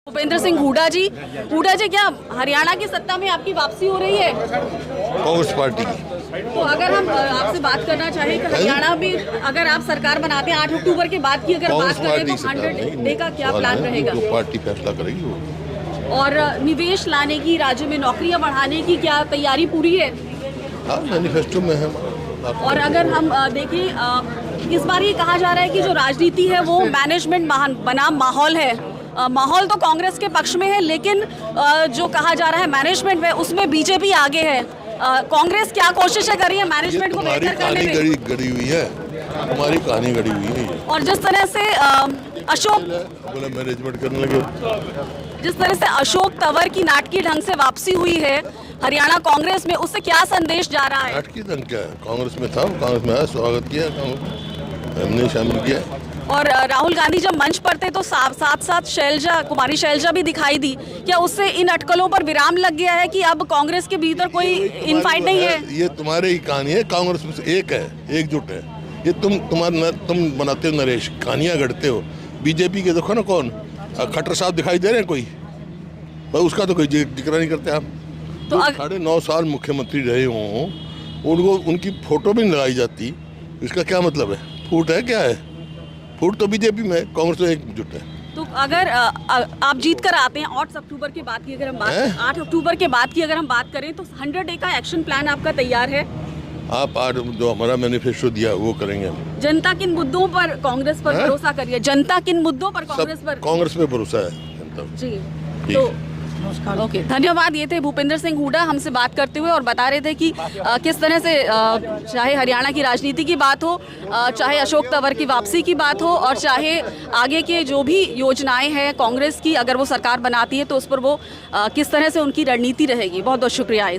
भूपेंद्र सिंह हुड्डा जी, क्या हरियाणा की सत्ता में आपकी वापसी हो रही है? कांग्रेस पार्टी की। तो अगर हम आपसे बात करना चाहें कि हरियाणा में अगर आप सरकार बनाते हैं 8 अक्टूबर के बाद की अगर बात करें तो 100 डे का क्या प्लान रहेगा? जो पार्टी फैसला करेगी वो। और निवेश लाने की, राज्य में नौकरियां बढ़ाने की क्या तैयारी पूरी है? हाँ, मैनिफेस्टो में है। और अगर हम देखें इस बार ये कहा जा रहा है कि जो राजनीति है वो मैनेजमेंट बनाम माहौल है। माहौल तो कांग्रेस के पक्ष में है, लेकिन जो कहा जा रहा है मैनेजमेंट में उसमें बीजेपी आगे है। कांग्रेस क्या कोशिशें कर रही है मैनेजमेंट को बेहतर करने में? गड़ी हुई है, हमारी कहानी गड़ी हुई है। और जिस तरह से अशोक बोला मैनेजमेंट करने लगे, जिस तरह से अशोक तंवर की नाटकीय ढंग से वापसी हुई है हरियाणा कांग्रेस में, उससे क्या संदेश जा रहा है? नाटकीय ढंग क्या है? कांग्रेस में था, कांग्रेस में आया, स्वागत किया, हमने शामिल किया। और राहुल गांधी जब मंच पर थे तो साथ साथ कुमारी शैलजा भी दिखाई दी। क्या उससे इन अटकलों पर विराम लग गया है कि अब कांग्रेस के भीतर कोई इनफाइट नहीं है? ये तुम्हारी ही कहानी है, कांग्रेस में से एक है, एकजुट है। ये तुम बनाते हो नरेश, कहानियां गढ़ते हो। बीजेपी के देखो ना, कौन खट्टर साहब दिखाई दे रहे हैं कोई? पर उसका तो कोई जिक्र नहीं करते आप। तो 9.5 साल मुख्यमंत्री रहे हों, उनको उनकी फोटो भी नहीं लगाई जाती, इसका क्या मतलब है? फूट है क्या है? फूट तो बीजेपी में, कांग्रेस तो एकजुट है। तो अगर आप जीत कर आते हैं 8 अक्टूबर के बाद की अगर हम बात 8 अक्टूबर के बाद की अगर हम बात करें तो 100 डे का एक्शन प्लान आपका तैयार है? आप आज जो हमारा मैनिफेस्टो दिया वो करेंगे हम। जनता किन मुद्दों पर कांग्रेस पर भरोसा करिए? जनता किन मुद्दों पर कांग्रेस पर? कांग्रेस पे भरोसा है जनता। जी, तो ओके, धन्यवाद। ये थे भूपेंद्र सिंह हुड्डा हमसे बात करते हुए और बता रहे थे कि किस तरह से चाहे हरियाणा की राजनीति की बात हो, चाहे अशोक तंवर की वापसी की बात हो, और चाहे आगे के जो भी योजनाएं हैं कांग्रेस की, अगर वो सरकार बनाती है तो उस पर वो किस तरह से उनकी रणनीति रहेगी। बहुत बहुत शुक्रिया।